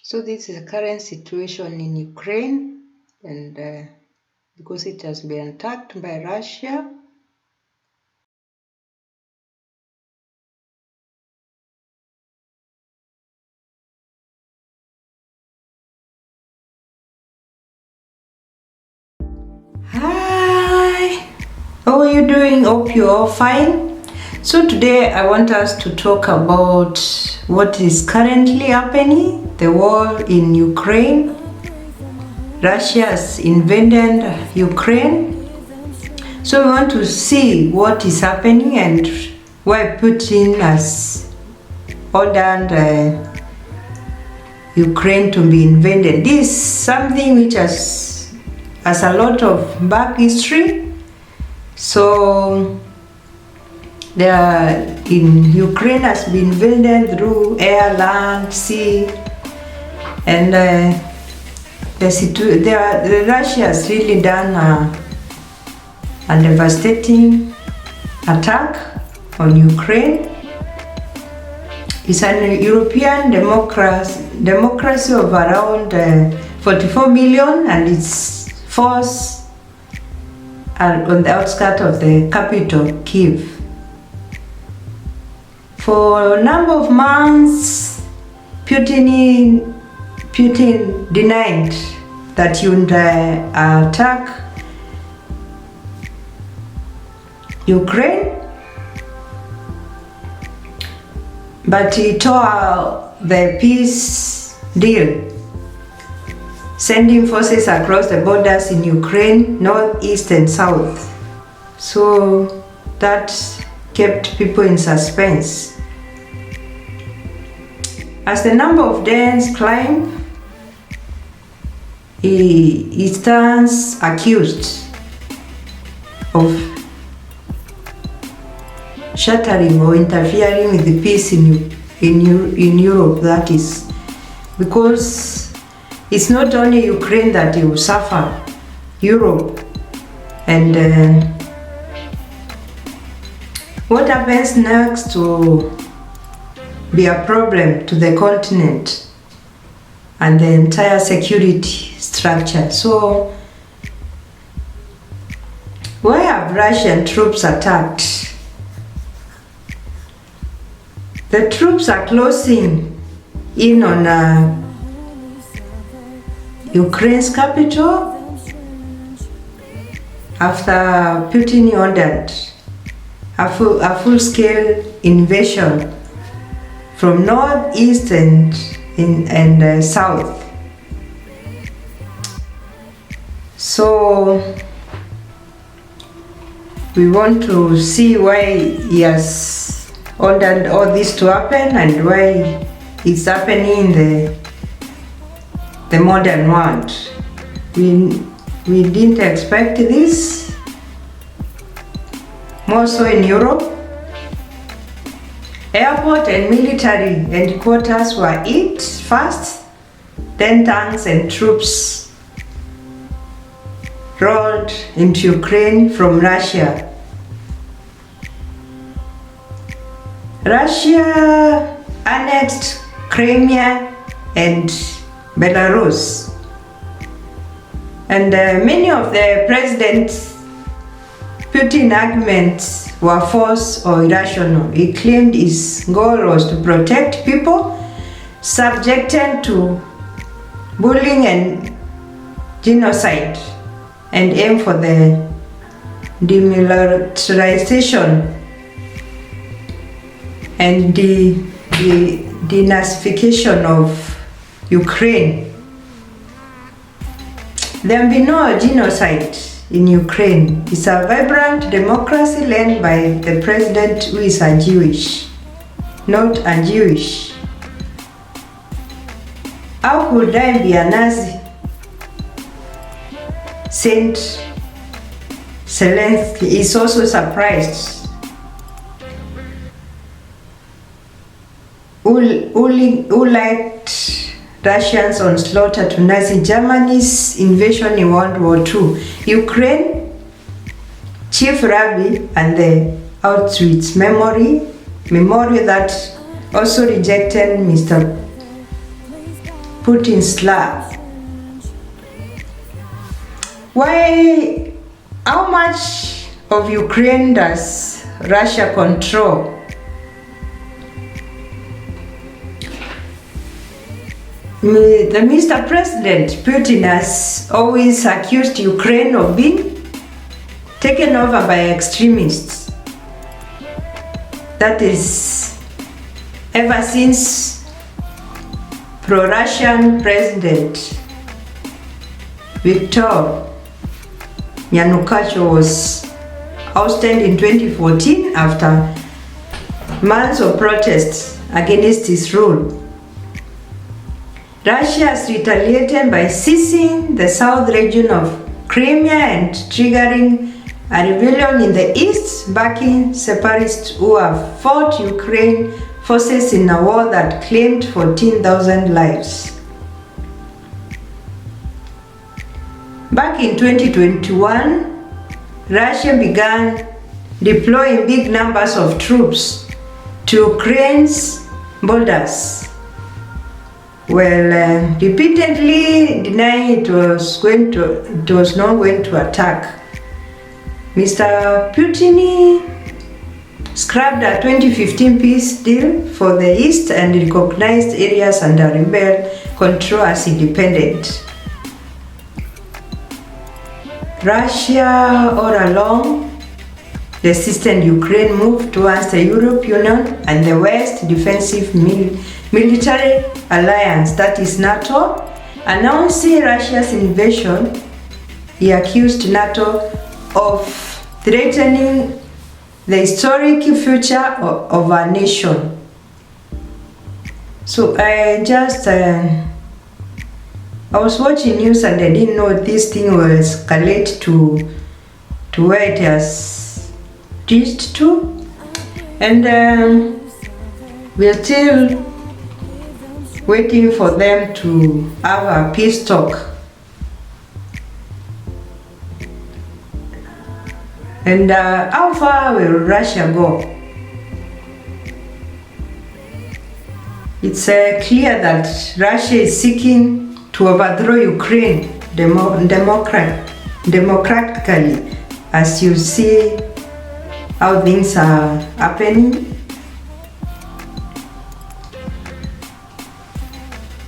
So this is the current situation in Ukraine, and because it has been attacked by Russia. Hi, how are you doing? Hope you're all fine. So today I want us to talk about what is currently happening, the war in Ukraine. Russia has invaded Ukraine. So we want to see what is happening and why Putin has ordered Ukraine to be invaded. This is something which has a lot of back history. So Ukraine has been invaded through air, land, sea, and Russia has really done a devastating attack on Ukraine. It's an European democracy of around 44 million, and its force are on the outskirts of the capital, Kyiv. For a number of months, Putin denied that he would attack Ukraine, but he tore the peace deal, sending forces across the borders in Ukraine, north, east, and south. So that kept people in suspense. As the number of days climbed, he stands accused of shattering or interfering with the peace in Europe. That is because it's not only Ukraine that he will suffer, Europe. And what happens next will be a problem to the continent and the entire security structure. So, why have Russian troops attacked? The troops are closing in on Ukraine's capital after Putin ordered a full-scale invasion from north, east, and south. So we want to see why he has ordered all this to happen and why it's happening in the modern world. We didn't expect this, more so in Europe. Airport and military headquarters were hit first, then tanks and troops rolled into Ukraine from Russia. Russia annexed Crimea and Belarus. And many of the President Putin arguments were false or irrational. He claimed his goal was to protect people subjected to bullying and genocide and aim for the demilitarization and the denazification of Ukraine. There will be no genocide in Ukraine. It's a vibrant democracy led by the president who is a Jewish, not a Jewish. How could I be a Nazi? Saint Zelensky is also surprised. Who liked Russians on slaughter to Nazi Germany's invasion in World War II. Ukraine, Chief Rabbi, and the Auschwitz memorial that also rejected Mr. Putin's Slav. How much of Ukraine does Russia control? The Mr. President Putin has always accused Ukraine of being taken over by extremists. That is, ever since pro-Russian President Viktor Yanukovych was ousted in 2014 after months of protests against his rule. Russia has retaliated by seizing the south region of Crimea and triggering a rebellion in the east, backing separatists who have fought Ukraine forces in a war that claimed 14,000 lives. Back in 2021, Russia began deploying big numbers of troops to Ukraine's borders. Repeatedly denying it was not going to attack. Mr. Putin scrapped a 2015 peace deal for the East and recognized areas under rebel control as independent. Russia all along resisted Ukraine moved towards the European Union and the West defensive military alliance, that is NATO. Announcing Russia's invasion, he accused NATO of threatening the historic future of our nation. So I was watching news and I didn't know this thing will escalate to where it has reached to. And we're still waiting for them to have a peace talk. And how far will Russia go? It's clear that Russia is seeking to overthrow Ukraine democratically, as you see how things are happening.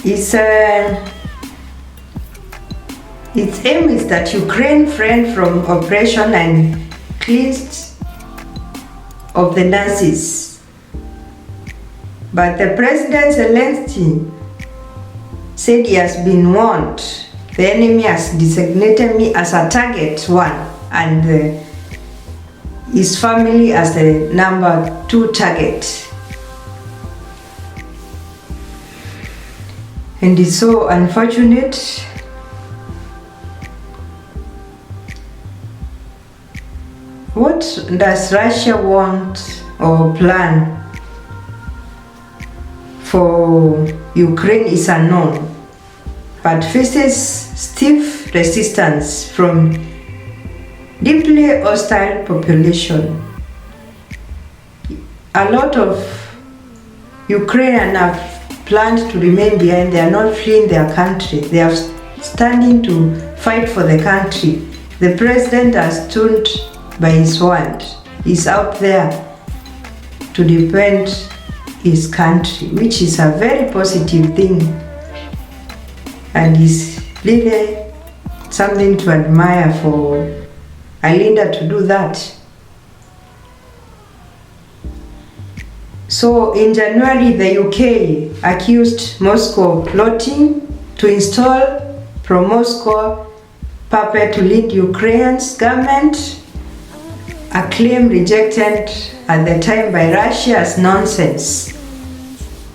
Its aim is that Ukraine refrain from oppression and cleansed of the Nazis. But the President Zelensky said he has been warned. The enemy has designated me as a target one and his family as the number 2 target. And it's so unfortunate. What does Russia want or plan for Ukraine is unknown, but faces stiff resistance from deeply hostile population. A lot of Ukrainians have planned to remain behind. They are not fleeing their country. They are standing to fight for the country. The president has stood by his word. He's out there to defend his country, which is a very positive thing and is really something to admire for a leader to do that. So in January, the UK accused Moscow of plotting to install pro-Moscow puppet to lead Ukraine's government, a claim rejected at the time by Russia as nonsense.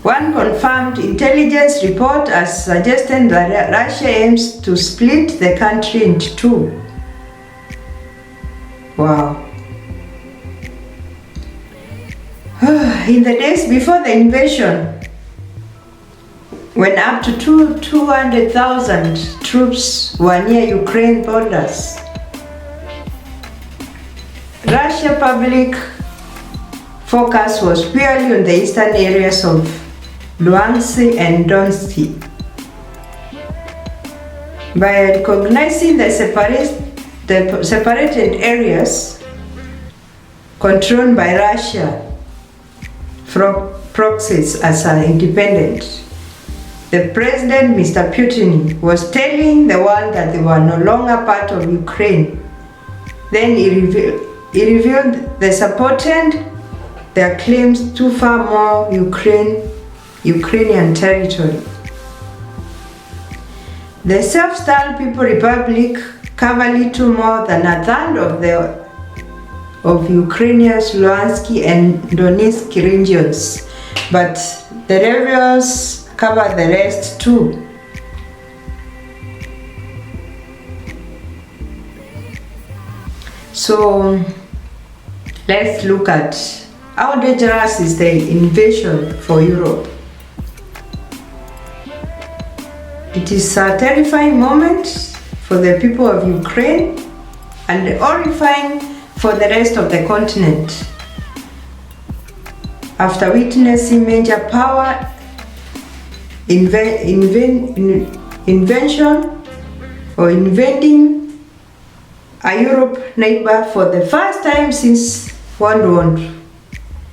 One confirmed intelligence report has suggested that Russia aims to split the country into 2. Wow. In the days before the invasion, when up to 200,000 troops were near Ukraine borders, Russia's public focus was purely on the eastern areas of Luhansk and Donetsk. by recognizing the separated areas controlled by Russia from proxies as an independent. The president, Mr. Putin, was telling the world that they were no longer part of Ukraine. Then he revealed they supported their claims to far more Ukrainian territory. The self-styled People Republic cover little more than a third of Ukrainia's Luhansk and Donetsk regions, but the rebels cover the rest too. So let's look at how dangerous is the invasion for Europe. It is a terrifying moment for the people of Ukraine and horrifying for the rest of the continent. After witnessing major power invading a Europe neighbor for the first time since World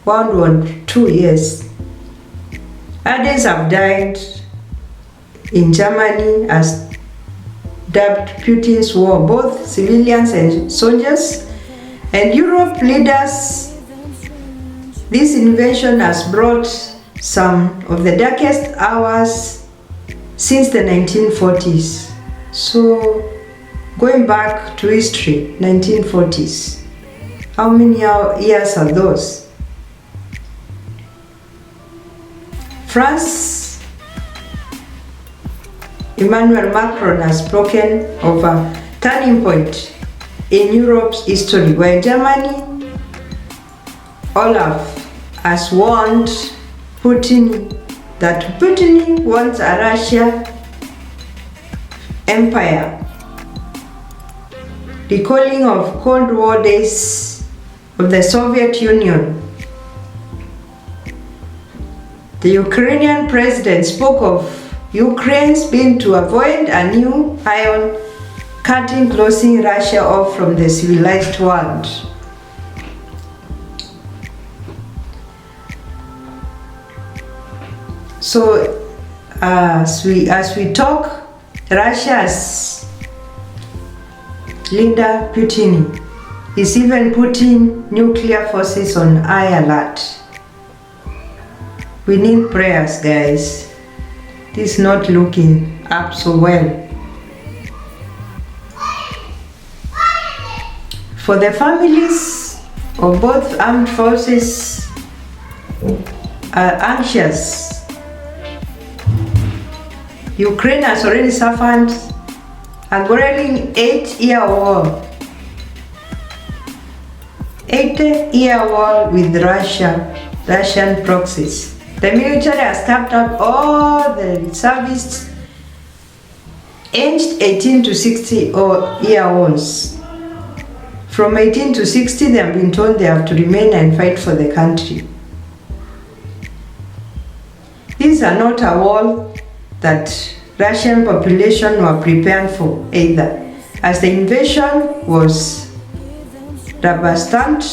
War II. Others have died in Germany as dubbed Putin's war, both civilians and soldiers, and Europe leaders. This invasion has brought some of the darkest hours since the 1940s. So going back to history, 1940s, how many years are those? France, Emmanuel Macron has spoken of a turning point in Europe's history, where Germany, Olaf, has warned Putin that Putin wants a Russia empire, recalling of Cold War days of the Soviet Union. The Ukrainian president spoke of Ukraine's bid to avoid a new iron curtain closing Russia off from the civilized world. So as we talk, Russia's leader Putin is even putting nuclear forces on high alert. We need prayers, guys. This is not looking up so well. For the families of both armed forces are anxious. Ukraine has already suffered a grueling 8-year war. 8-year war with Russian proxies. The military has tapped up all the reservists aged 18 to 60-year-olds. From 18 to 60, they have been told they have to remain and fight for the country. These are not a war that Russian population were prepared for either, as the invasion was devastated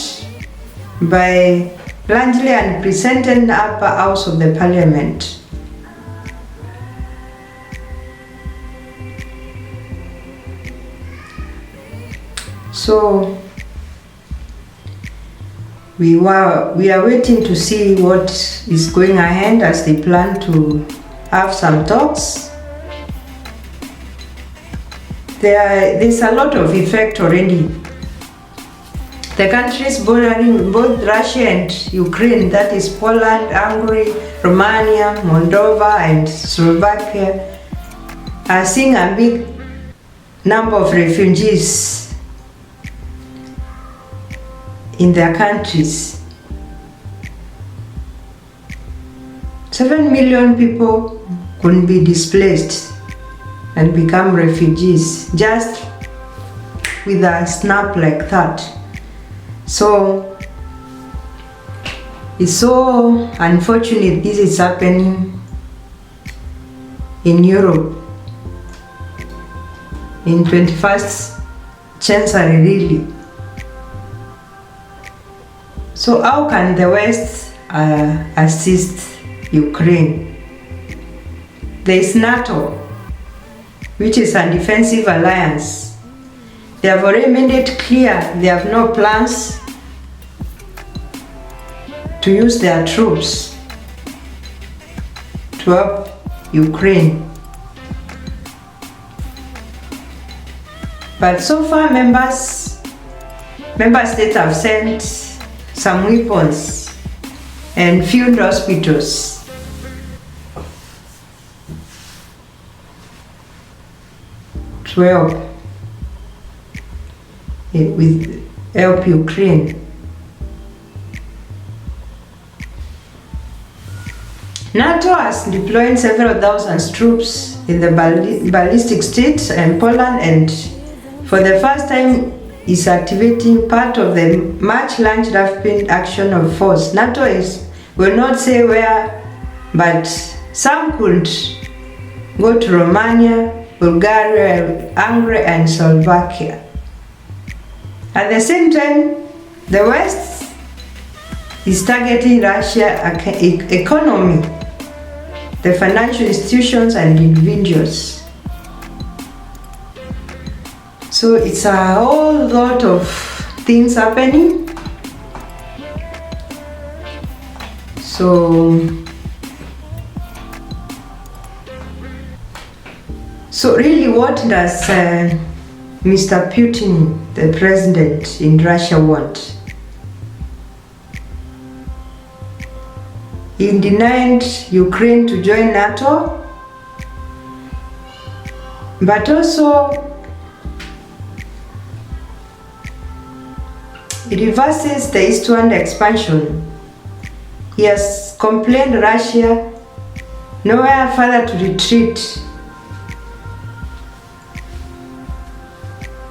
by largely unprecedented upper house of the parliament. So we are waiting to see what is going ahead as they plan to have some talks. There's a lot of effect already. The countries bordering both Russia and Ukraine, that is Poland, Hungary, Romania, Moldova, and Slovakia, are seeing a big number of refugees in their countries. 7 million people could be displaced and become refugees just with a snap like that. So it's so unfortunate this is happening in Europe. in 21st century really. So how can the West assist Ukraine? There is NATO, which is a defensive alliance. They have already made it clear they have no plans to use their troops to help Ukraine. But so far member states have sent some weapons and field hospitals. To help Ukraine. NATO has deployed several thousand troops in the ballistic states and Poland, and for the first time is activating part of the much-launched rapid action of force. NATO will not say where, but some could go to Romania, Bulgaria, Hungary and Slovakia. At the same time, the West is targeting Russia's economy, the financial institutions and individuals. So it's a whole lot of things happening. So really, what does Mr. Putin, the president in Russia, want? He denied Ukraine to join NATO, but also he reverses the eastward expansion. He has complained Russia nowhere further to retreat.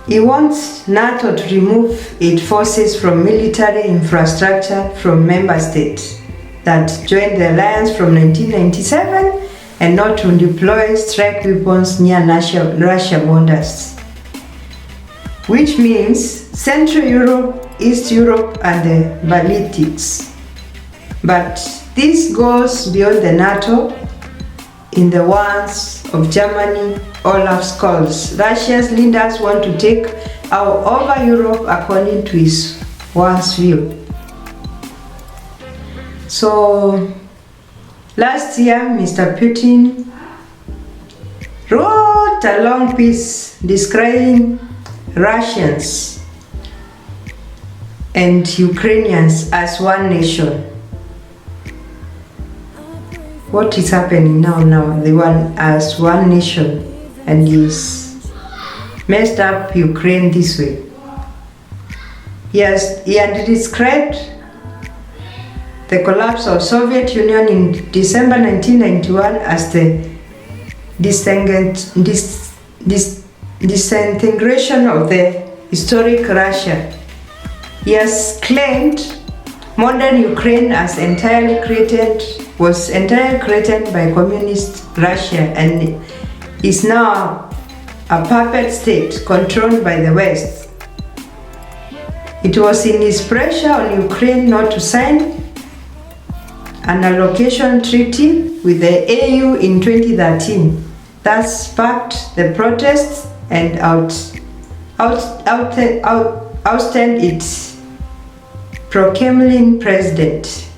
He wants NATO to remove its forces from military infrastructure from member states that joined the alliance from 1997 and not to deploy strike weapons near Russia borders, which means Central Europe, East Europe and the Baltics. But this goes beyond the NATO. In the words of Germany Olaf Scholz, Russia's leaders want to take over Europe according to his worst view. So last year, Mr. Putin wrote a long piece describing Russians and Ukrainians as one nation. What is happening now? They want as one nation and is messed up Ukraine this way. He had described the collapse of Soviet Union in December 1991 as the disintegration of the historic Russia. He has claimed modern Ukraine was entirely created by communist Russia and is now a puppet state controlled by the West. It was in his pressure on Ukraine not to sign an allocation treaty with the EU in 2013 that sparked the protests and ousted its pro-Kremlin president.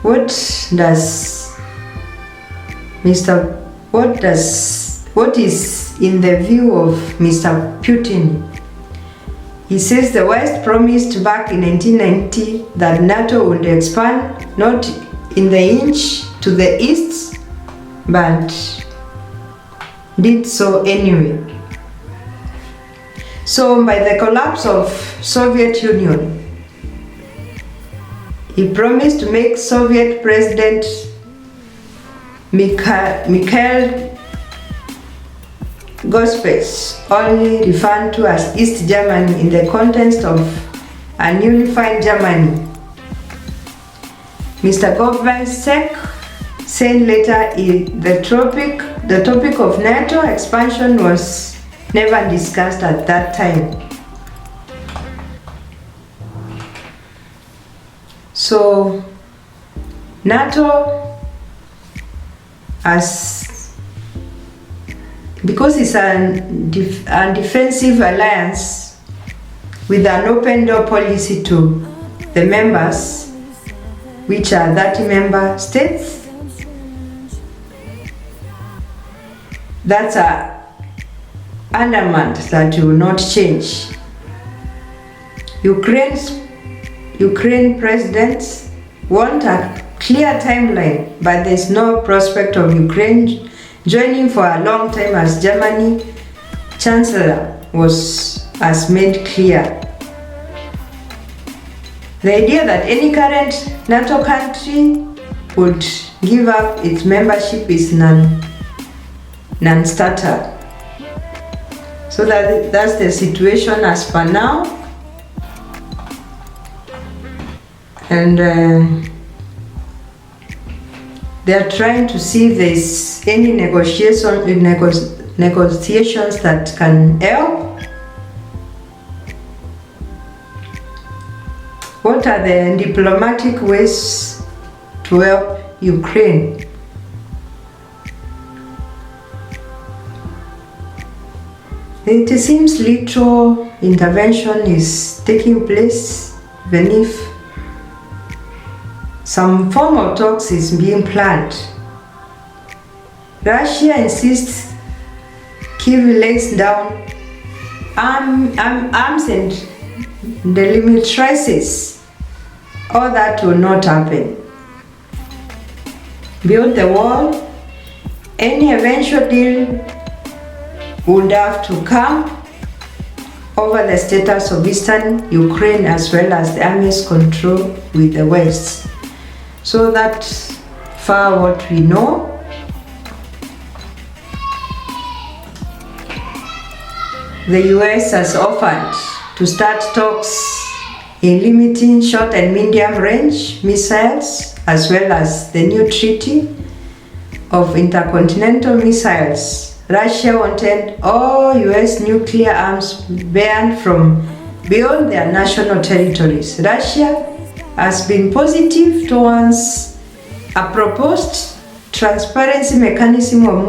What is in the view of Mr. Putin? He says the West promised back in 1990 that NATO would expand not in the inch to the east, but did so anyway. So by the collapse of Soviet Union, he promised to make Soviet President Mikhail Gorbachev, only referred to as East Germany in the context of a unified Germany. Mr. Gorbachev saying later the topic of NATO expansion was never discussed at that time. So NATO, because it's a defensive alliance with an open door policy to the members, which are 30 member states, that's a adamant that will not change. Ukraine presidents want a clear timeline, but there's no prospect of Ukraine joining for a long time, as Germany Chancellor has made clear. The idea that any current NATO country would give up its membership is non-starter. So that's the situation as per now. And they're trying to see if there's any negotiations that can help. What are the diplomatic ways to help Ukraine? It seems little intervention is taking place, even if some form of talks is being planned. Russia insists Kyiv lays down arms and delimitarizes. All that will not happen. Beyond the wall, any eventual deal would have to come over the status of eastern Ukraine as well as the army's control with the West. So that's far what we know. The US has offered to start talks in limiting short and medium range missiles, as well as the new treaty of intercontinental missiles. Russia wanted all US nuclear arms banned from beyond their national territories. Russia has been positive towards a proposed transparency mechanism of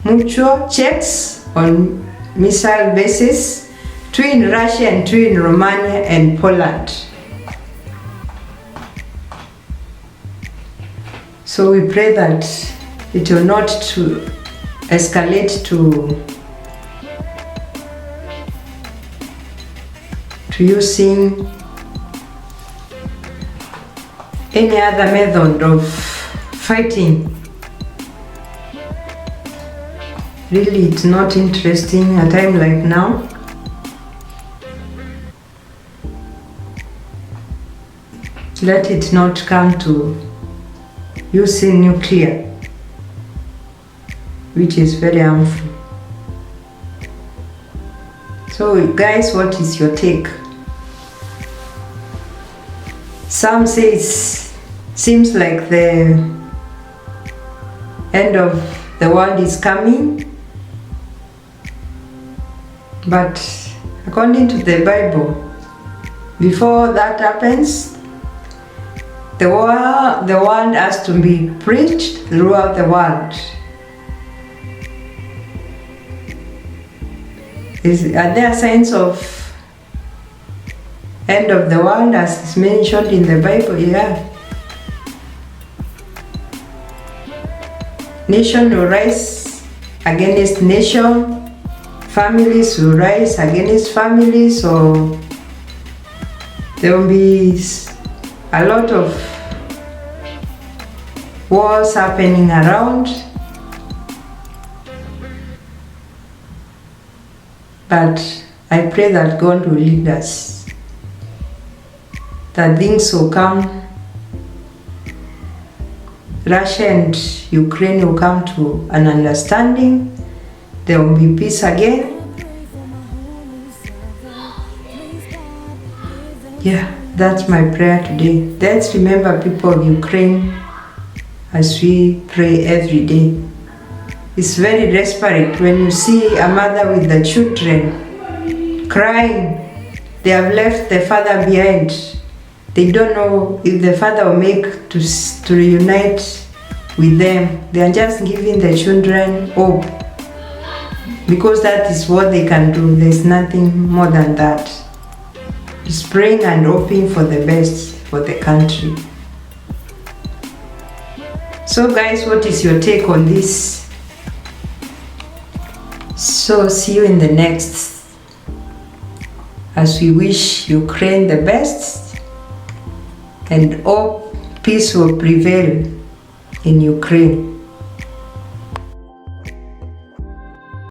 mutual checks on missile bases between Russia and between Romania and Poland. So we pray that it will not escalate to using any other method of fighting. Really, it's not interesting at a time like now. Let it not come to using nuclear, which is very harmful. So guys, what is your take? Some say it seems like the end of the world is coming, but according to the Bible, before that happens, the word has to be preached throughout the world. Are there signs of end of the world as is mentioned in the Bible? Yeah. Nation will rise against nation, families will rise against families, so there will be a lot of wars happening around. But I pray that God will lead us, that things will come. Russia and Ukraine will come to an understanding. There will be peace again. Yeah, that's my prayer today. Let's remember people of Ukraine as we pray every day. It's very desperate when you see a mother with the children crying. They have left the father behind. They don't know if the father will make to reunite with them. They are just giving the children hope, because that is what they can do. There's nothing more than that. Just praying and hoping for the best for the country. So guys, what is your take on this? So see you in the next, as we wish Ukraine the best and hope peace will prevail in Ukraine.